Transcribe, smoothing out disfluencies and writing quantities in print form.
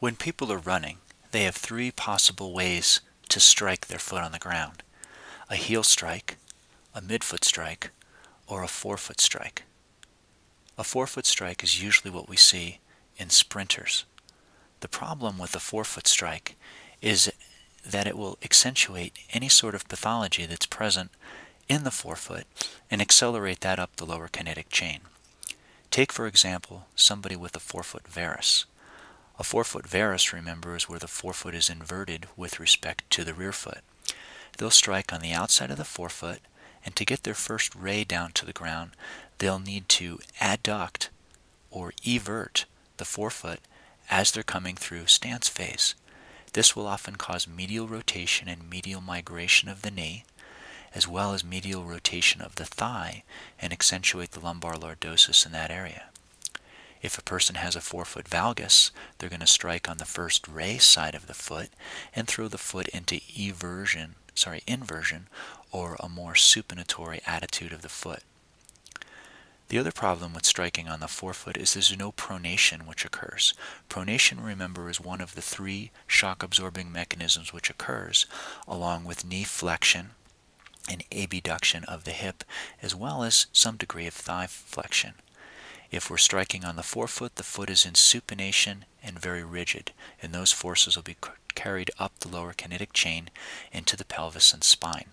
When people are running, they have three possible ways to strike their foot on the ground: a heel strike, a midfoot strike, or a forefoot strike. A forefoot strike is usually what we see in sprinters. The problem with the forefoot strike is that it will accentuate any sort of pathology that's present in the forefoot and accelerate that up the lower kinetic chain. Take, for example, somebody with a forefoot varus. A forefoot varus, remember, is where the forefoot is inverted with respect to the rear foot. They'll strike on the outside of the forefoot, and to get their first ray down to the ground, they'll need to adduct or evert the forefoot as they're coming through stance phase. This will often cause medial rotation and medial migration of the knee, as well as medial rotation of the thigh, and accentuate the lumbar lordosis in that area. If a person has a forefoot valgus, they're going to strike on the first ray side of the foot and throw the foot into inversion, or a more supinatory attitude of the foot. The other problem with striking on the forefoot is there's no pronation which occurs. Pronation, remember, is one of the three shock-absorbing mechanisms which occurs, along with knee flexion and abduction of the hip, as well as some degree of thigh flexion. If we're striking on the forefoot, the foot is in supination and very rigid, and those forces will be carried up the lower kinetic chain into the pelvis and spine.